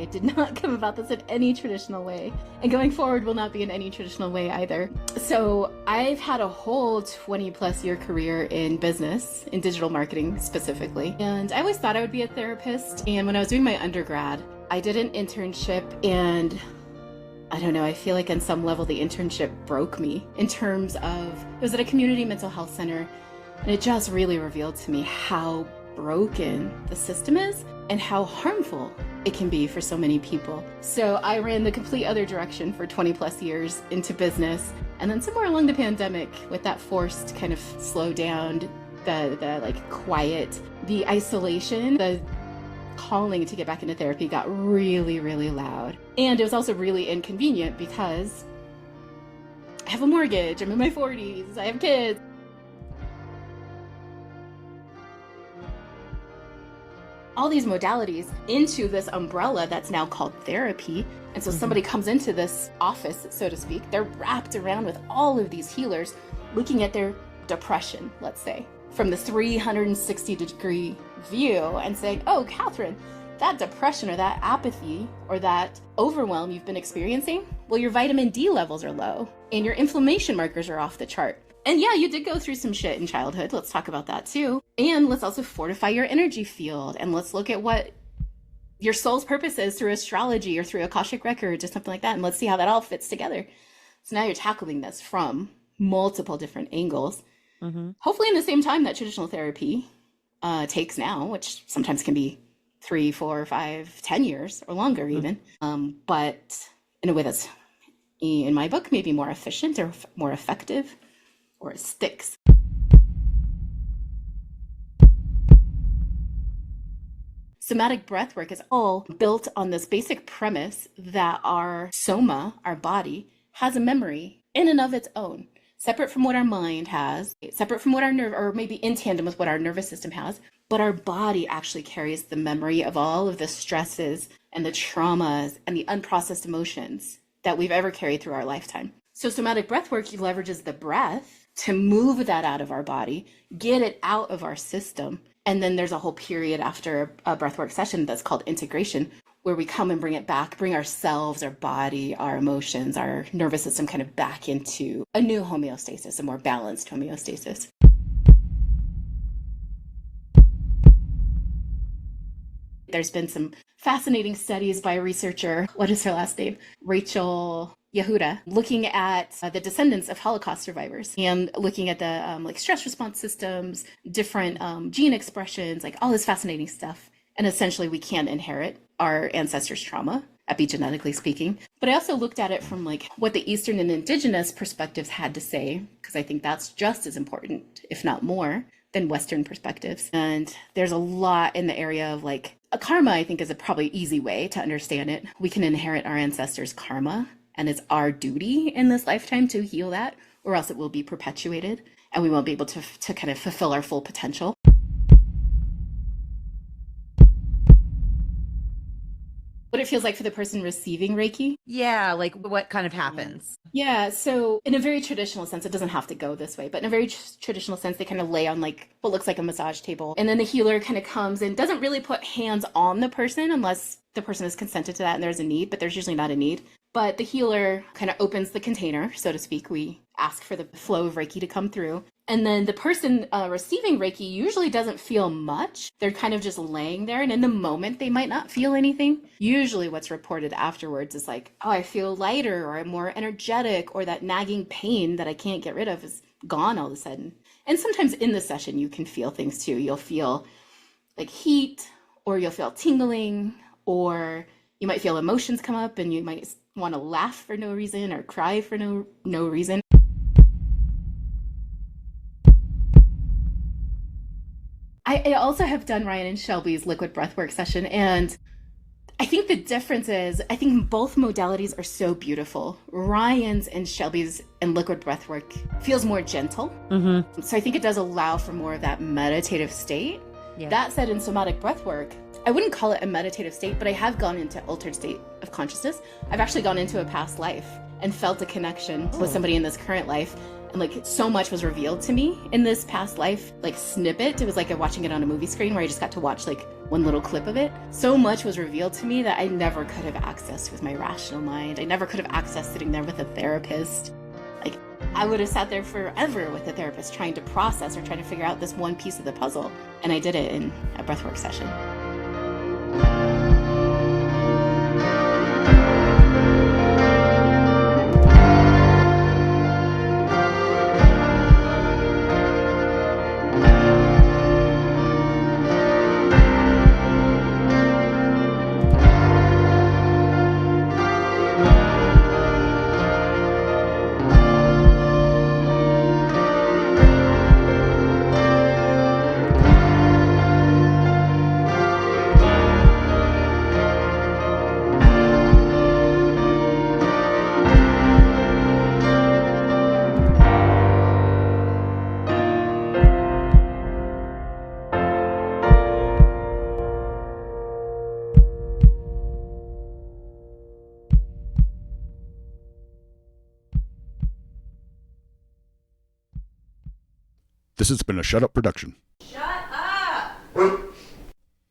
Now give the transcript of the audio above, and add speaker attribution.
Speaker 1: It did not come about this in any traditional way, and going forward will not be in any traditional way either. So I've had a whole 20 plus year career in business, in digital marketing specifically. And I always thought I would be a therapist. And when I was doing my undergrad, I did an internship, and I don't know, I feel like on some level the internship broke me in terms of, it was at a community mental health center, and it just really revealed to me how broken the system is and how harmful it can be for so many people. So I ran the complete other direction for 20 plus years into business. And then somewhere along the pandemic, with that forced kind of slow down, the like quiet, the isolation, the calling to get back into therapy got really, really loud. And it was also really inconvenient because I have a mortgage, I'm in my 40s, I have kids. All these modalities into this umbrella that's now called therapy. And so somebody comes into this office, so to speak, they're wrapped around with all of these healers looking at their depression, let's say, from the 360-degree view and saying, oh, Katherine, that depression or that apathy or that overwhelm you've been experiencing, well, your vitamin D levels are low and your inflammation markers are off the chart. And yeah, you did go through some shit in childhood. Let's talk about that too. And let's also fortify your energy field. And let's look at what your soul's purpose is through astrology or through Akashic records or something like that. And let's see how that all fits together. So now you're tackling this from multiple different angles. Hopefully in the same time that traditional therapy takes now, which sometimes can be 3, 4, 5, 10 years or longer even. But in a way that's, in my book, maybe more efficient or more effective, or it sticks. Somatic breathwork is all built on this basic premise that our soma, our body, has a memory in and of its own, separate from what our mind has, separate from what our nerve, or maybe in tandem with what our nervous system has. But our body actually carries the memory of all of the stresses and the traumas and the unprocessed emotions that we've ever carried through our lifetime. So somatic breathwork leverages the breath to move that out of our body, get it out of our system. And then there's a whole period after a breathwork session that's called integration, where we come and bring it back, bring ourselves, our body, our emotions, our nervous system kind of back into a new homeostasis, a more balanced homeostasis. There's been some fascinating studies by a researcher, what is her last name? Rachel Yehuda, looking at the descendants of Holocaust survivors and looking at the like stress response systems, different gene expressions, like all this fascinating stuff. And essentially we can inherit our ancestors' trauma, epigenetically speaking. But I also looked at it from like what the Eastern and Indigenous perspectives had to say, because I think that's just as important, if not more, than Western perspectives. And there's a lot in the area of like a karma, I think is a probably easy way to understand it. We can inherit our ancestors' karma. And it's our duty in this lifetime to heal that, or else it will be perpetuated and we won't be able to kind of fulfill our full potential. What it feels like for the person receiving Reiki.
Speaker 2: Yeah, like what kind of happens?
Speaker 1: Yeah, so in a very traditional sense, it doesn't have to go this way, but in a very traditional sense, they kind of lay on like what looks like a massage table. And then the healer kind of comes and doesn't really put hands on the person unless the person has consented to that and there's a need, but there's usually not a need. But the healer kind of opens the container, so to speak. We ask for the flow of Reiki to come through. And then the person receiving Reiki usually doesn't feel much. They're kind of just laying there. And in the moment, they might not feel anything. Usually what's reported afterwards is like, oh, I feel lighter, or I'm more energetic, or that nagging pain that I can't get rid of is gone all of a sudden. And sometimes in the session, you can feel things too. You'll feel like heat, or you'll feel tingling, or you might feel emotions come up and you might want to laugh for no reason or cry for no reason. I also have done Ryan and Shelby's liquid breathwork session, and I think the difference is, I think both modalities are so beautiful. Ryan's and Shelby's and liquid breathwork feels more gentle. So I think it does allow for more of that meditative state. Yeah. That said, in somatic breathwork, I wouldn't call it a meditative state, but I have gone into altered state of consciousness. I've actually gone into a past life and felt a connection with somebody in this current life. And like so much was revealed to me in this past life, like snippet. It was like watching it on a movie screen where I just got to watch like one little clip of it. So much was revealed to me that I never could have accessed with my rational mind. I never could have accessed sitting there with a therapist. Like I would have sat there forever with a therapist trying to process or trying to figure out this one piece of the puzzle. And I did it in a breathwork session.
Speaker 3: This has been a Shut Up production.
Speaker 2: Shut up!